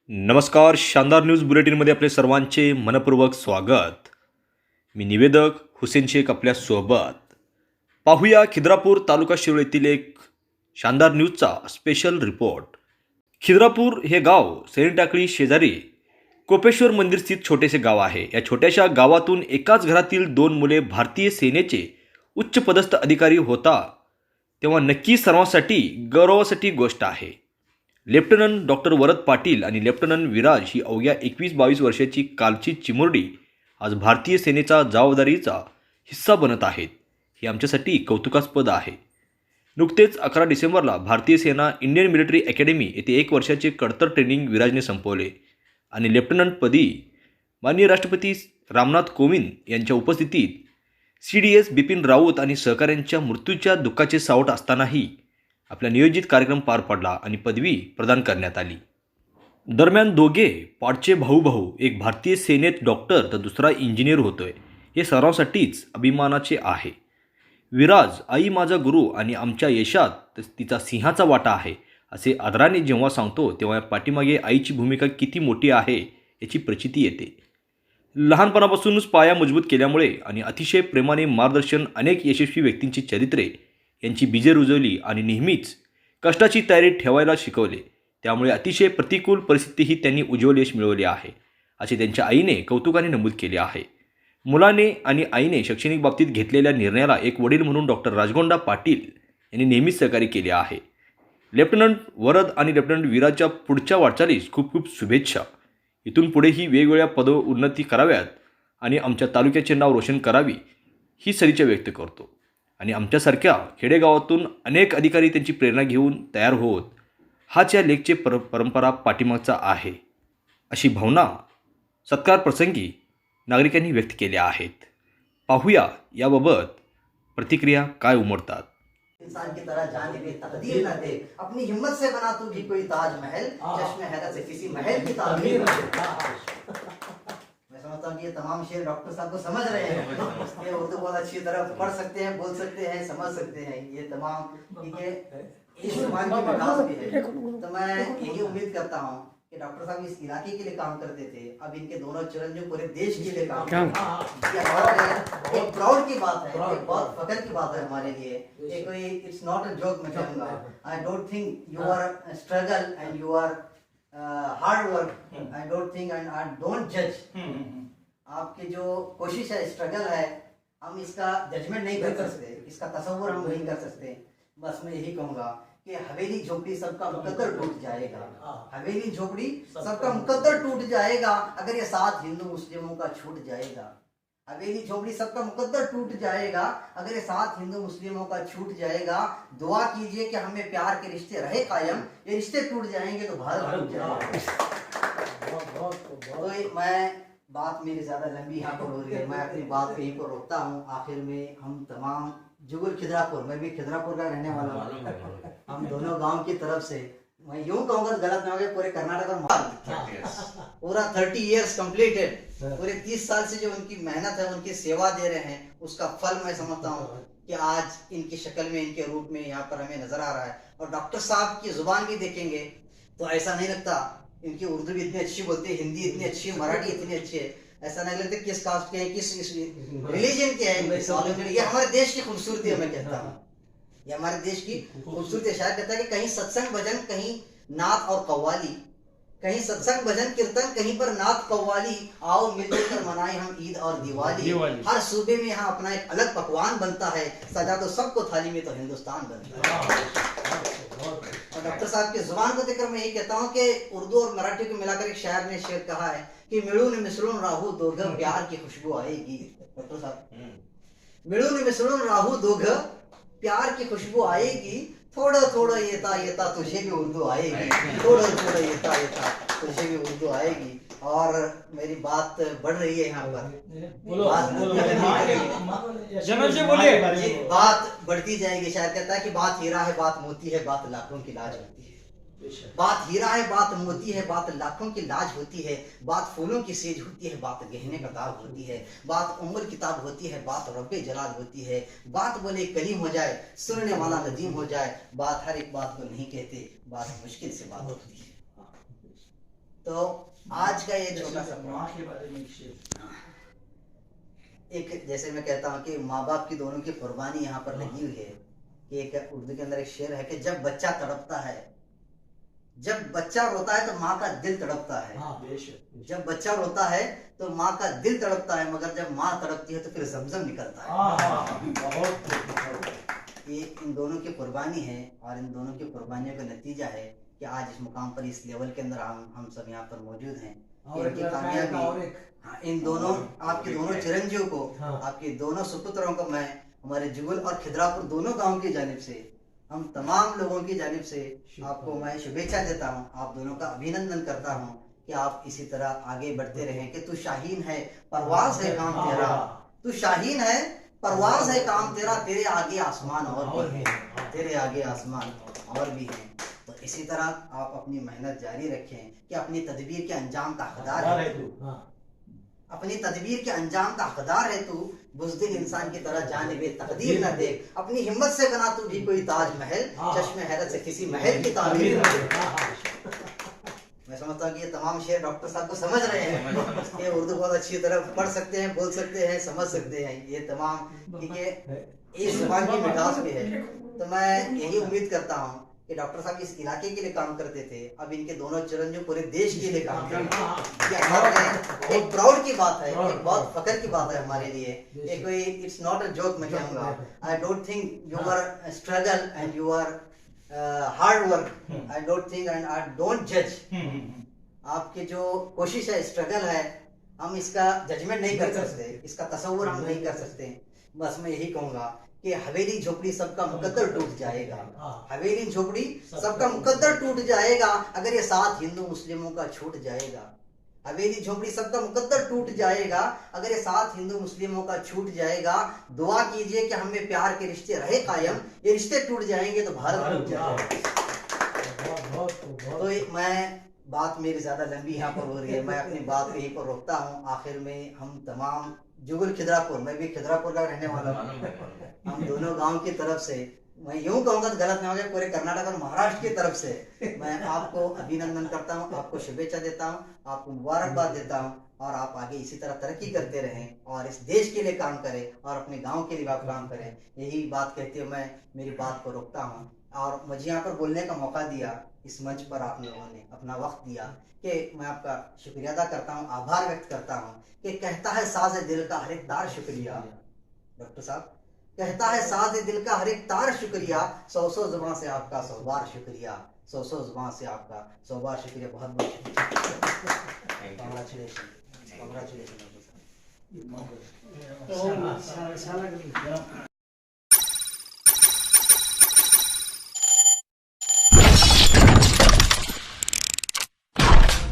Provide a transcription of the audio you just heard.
नमस्कार. शानदार न्यूज बुलेटिनमध्ये आपले सर्वांचे मनपूर्वक स्वागत. मी निवेदक हुसेन शेख आपल्या सोबत. पाहूया खिद्रापूर तालुका शिरोळ येथील एक शानदार न्यूजचा स्पेशल रिपोर्ट. खिद्रापूर हे गाव सैनिटाकळी शेजारी कोपेश्वर मंदिर स्थित छोटेसे गाव आहे. या छोट्याशा गावातून एकाच घरातील 2 मुले भारतीय सेनेचे उच्च पदस्थ अधिकारी होता तेव्हा नक्की सर्वांसाठी गौरवासाठी गोष्ट आहे. लेफ्टनंट डॉक्टर वरद पाटील आणि लेफ्टनंट विराज ही अवघ्या 21-22 वर्षाची कालची चिमुरडी आज भारतीय सेनेचा जबाबदारीचा हिस्सा बनत आहेत. हे आमच्यासाठी कौतुकास्पद आहे. नुकतेच 11 डिसेंबरला भारतीय सेना इंडियन मिलिटरी अकॅडमी येथे 1 वर्षाचे कडतर ट्रेनिंग विराजने संपवले आणि लेफ्टनंटपदी माननीय राष्ट्रपती रामनाथ कोविंद यांच्या उपस्थितीत CDS बिपिन राऊत आणि सहकाऱ्यांच्या मृत्यूच्या दुःखाचे सावट असतानाही आपला नियोजित कार्यक्रम पार पडला आणि पदवी प्रदान करण्यात आली. दरम्यान दोघे पाठचे भाऊ एक भारतीय सेनेत डॉक्टर तर दुसरा इंजिनियर होतोय. हे सर्वांसाठीच अभिमानाचे आहे. विराज आई माझा गुरु आणि आमच्या यशात तिचा सिंहाचा वाटा आहे असे आदराने जेव्हा सांगतो तेव्हा पाठीमागे आईची भूमिका किती मोठी आहे याची प्रचिती येते. लहानपणापासूनच पाया मजबूत केल्यामुळे आणि अतिशय प्रेमाने मार्गदर्शन अनेक यशस्वी व्यक्तींची चरित्रे यांची बीजे रुजवली आणि नेहमीच कष्टाची तयारी ठेवायला शिकवले. त्यामुळे अतिशय प्रतिकूल परिस्थितीही त्यांनी उज्ज्वल यश मिळवले आहे असे त्यांच्या आईने कौतुकाने नमूद केले आहे. मुलाने आणि आईने शैक्षणिक बाबतीत घेतलेल्या निर्णयाला एक वडील म्हणून डॉक्टर राजगोंडा पाटील यांनी नेहमीच सहकार्य केले आहे. लेफ्टनंट वरद आणि लेफ्टनंट विराजच्या पुढच्या वाटचालीस खूप खूप शुभेच्छा. इथून पुढेही वेगवेगळ्या पदोन्नती कराव्यात आणि आमच्या तालुक्याचे नाव रोशन करावी ही सदिच्छा व्यक्त करतो. आणि आमच्यासारख्या खेडेगावातून अनेक अधिकारी त्यांची प्रेरणा घेऊन तयार होत हाच या लेखचे परंपरा पाठीमागचा आहे अशी भावना सत्कार प्रसंगी नागरिकांनी व्यक्त केल्या आहेत. पाहूया याबाबत प्रतिक्रिया काय उमटतात. इंसान की तरह जाने दे तकदीर न दे अपनी हिम्मत से बना तू भी कोई ताजमहल चश्मे हैरत से किसी महल की तामीर न दे. मैं समझता हूँ कि ये तमाम शेर डॉक्टर साहब को समझ रहे हैं. ये उर्दू बहुत अच्छी तरह पढ़ सकते हैं, बोल सकते हैं, समझ सकते हैं. ये तमाम ठीक इस जुबान की विकास भी है. तो मैं यही उम्मीद करता हूँ कि डॉक्टर साहब इस इलाके के लिए काम करते थे, अब इनके दोनों चरण जो पूरे देश के लिए काम करते हैं. एक प्राउड की बात है, एक बहुत फख्र की बात है हमारे लिए. ये कोई इट्स नॉट अ जोक. मैं कहूँगा I don't think you are struggle and you are hard work. I don't think and I don't जज. आपकी जो कोशिश है, स्ट्रगल है, हम इसका जजमेंट नहीं कर सकते, इसका तस्वुर हम नहीं कर सकते. बस मैं यही कहूँगा कि हवेली झोपड़ी सबका मुकद्दर टूट जाएगा. हवेली झोपड़ी सबका मुकद्दर टूट जाएगा अगर ये साथ हिंदू मुस्लिमों का छूट जाएगा. हवेली झोपड़ी सबका मुकद्दर टूट जाएगा अगर ये साथ हिंदू मुस्लिमों का छूट जाएगा. दुआ कीजिए कि हमें प्यार के रिश्ते रहे कायम. ये रिश्ते टूट जाएंगे तो भारत टूट जाएगा. तो मैं बात मेरी ज्यादा लंबी यहाँ पर हो रही है, मैं अपनी बात यहीं पर रोकता हूँ. आखिर में हम तमाम जुगुल खिद्रापुर, मैं भी खिद्रापुर का रहने वाला हूँ. हम दोनों गांव की तरफ से, मैं यूं कहूँगा गलत ना हो, पूरे कर्नाटक और पूरा 30 इयर्स कंप्लीटेड. पूरे 30 साल से जो उनकी मेहनत है, उनकी सेवा दे रहे हैं, उसका फल मैं समझता हूँ कि आज इनकी शक्ल में, इनके रूप में यहाँ पर हमें नजर आ रहा है. और डॉक्टर साहब की जुबान भी देखेंगे तो ऐसा नहीं लगता. इनकी उर्दू भी इतनी अच्छी बोलती है, हिंदी इतनी अच्छी है, मराठी इतनी अच्छी है. ऐसा नहीं लगता किस कास्ट के हैं, किस रिलीजन के हैं. ये हमारे देश की खूबसूरती है. मैं कहता हूँ ये हमारे देश की खूबसूरती. शायद कहता है कि कहीं सत्संग भजन, कहीं नात और कव्वाली, कहीं सत्संग भजन कीर्तन, कहीं पर नात कव्वाली. आओ मिलजुल कर मनाएं हम ईद और दिवाली. हर सूबे में यहाँ अपना एक अलग पकवान बनता है. सजा तो सबको थाली में तो हिंदुस्तान बनता है. और डॉक्टर साहब की जुबान को देखकर मैं यही कहता हूँ कि उर्दू और मराठी को मिलाकर एक शायर ने शेर कहा है कि मिळून मिसळून राहू दोघं प्यार की खुशबू आएगी. डॉक्टर साहब, मिळून मिसळून राहू दोघं प्यार की खुशबू आएगी. थोडं थोडं येता येता तुझे भी उर्दू आएगी. थोडं थोडं येता येता तुझे भी उर्दू आएगी. और मेरी बात बढ़ रही है यहाँ पर, बात बढ़ती जाएगी. शायद कहता है कि बात हीरा है, बात मोती है, बात लाखों की लाज होती है. बात हीरा है, बात मोती है, बात लाखों की लाज होती है. बात फूलों की सेज होती है, बात गहने का दाग होती है. बात उम्र किताब होती है, बात रब्बे जलाल होती है. बात बोले कलीम हो जाए, सुनने वाला नदीम हो जाए. बात हर एक बात को नहीं कहते, बात मुश्किल से बात होती है. तो आज का ये छोटा सा माँ के बारे में एक शेर। एक, जैसे मैं कहता हूँ कि माँ बाप की दोनों की कुर्बानी यहाँ पर लगी हुई है कि एक उर्दू के अंदर एक शेर है कि जब बच्चा तड़पता है, जब बच्चा रोता है तो माँ का दिल तड़पता है। हाँ बेशक। जब बच्चा रोता है तो माँ का दिल तड़पता है, मगर जब माँ तड़पती है तो फिर जमजम निकलता है। बहुत ये इन दोनों की कुर्बानी है और इन दोनों की कुर्बानियों का नतीजा है कि आज इस मुकाम पर, इस लेवल के अंदर हम सब यहाँ पर मौजूद हैं। और इनकी एक कामयाबी, और एक हाँ, इन दोनों आपके दोनों चिरंजीव को, हाँ। आपके दोनों सुपुत्रों को मैं हमारे जुगल और खिद्रापुर दोनों गांव की जानिब से, हम तमाम लोगों की जानिब से आपको मैं शुभेच्छा देता हूँ। आप दोनों का अभिनंदन करता हूँ कि आप इसी तरह आगे बढ़ते रहें कि तू शाहीन है, परवाज है काम तेरा, तू शाहीन है, परवाज है काम तेरा, तेरे आगे आसमान और भी है, तेरे आगे आसमान और भी है। तो इसी तरह आप अपनी मेहनत जारी रखें कि अपनी तदबीर के अंजाम का हकदार है तू, अपनी तदबीर के अंजाम का हकदार है तू, बुज़दिल इंसान की तरह जानिबे तकदीर न देख, अपनी हिम्मत से बना तू भी कोई ताजमहल, चश्मे हैरत से किसी महल की तामीर न देख। मैं समझता हूँ कि ये तमाम शेर डॉक्टर साहब को समझ रहे हैं, ये उर्दू बहुत अच्छी तरह पढ़ सकते हैं, बोल सकते हैं, समझ सकते हैं ये तमाम, क्योंकि इस जुबान की मिठास भी है। तो मैं यही उम्मीद करता हूँ कि डॉक्टर साहब इस इलाके के लिए काम करते थे, अब इनके दोनों चिरंजीव पूरे देश के लिए काम करते हैं। एक प्राउड की बात है, एक बहुत फख्र की बात है हमारे लिए। ये कोई इट्स नॉट अ जोक मैं कहूँगा। I don't think you are struggle and you are hard work, I don't think and I don't जज। आपकी जो कोशिश है, स्ट्रगल है, हम इसका जजमेंट नहीं कर सकते, इसका तस्वुर हम नहीं कर सकते। बस मैं यही कहूँगा कि हवेली झोपड़ी सबका मुकद्दर टूट जाएगा, हवेली झोपड़ी सबका मुकद्दर टूट जाएगा अगर ये साथ हिंदू मुस्लिमों का छूट जाएगा। हवेली झोपड़ी सबका मुकद्दर टूट जाएगा अगर ये साथ हिंदू मुस्लिमों का छूट जाएगा। दुआ कीजिए कि हमें प्यार के रिश्ते रहे कायम, ये रिश्ते टूट जाएंगे तो भारत टूट जाएगा। तो मैं बात मेरी ज्यादा लंबी यहाँ पर हो रही है, मैं अपनी बात को यहीं पर रोकता हूँ। आखिर में हम तमाम जुगल खिद्रापुर, मैं भी खिद्रापुर का रहने वाला हूँ, हम दोनों गांव की तरफ से, मैं यूं कहूँगा तो गलत नहीं होगा, पूरे कर्नाटक और महाराष्ट्र की तरफ से मैं आपको अभिनंदन करता हूँ, आपको शुभेच्छा देता हूँ, आपको मुबारकबाद देता हूँ। और आप आगे इसी तरह तरक्की करते रहें और इस देश के लिए काम करें और अपने गांव के लिए आप काम करें। यही बात कहते हुए मैं मेरी बात को रोकता हूँ। और मुझे यहाँ पर बोलने का मौका दिया, इस मंच पर आप लोगों ने अपना वक्त दिया, कि मैं आपका शुक्रिया अदा करता हूँ, आभार व्यक्त करता हूँ। कि कहता है साज़ दिल का हर एक तार शुक्रिया, डॉक्टर साहब कहता है साज़ दिल का हर एक तार शुक्रिया, 100 जुबान से आपका 100 बार शुक्रिया, 100 जुबान से आपका 100 बार शुक्रिया। बहुत बहुत शुक्रिया, कांग्रेचुलेशन, कांग्रेचुलेशन।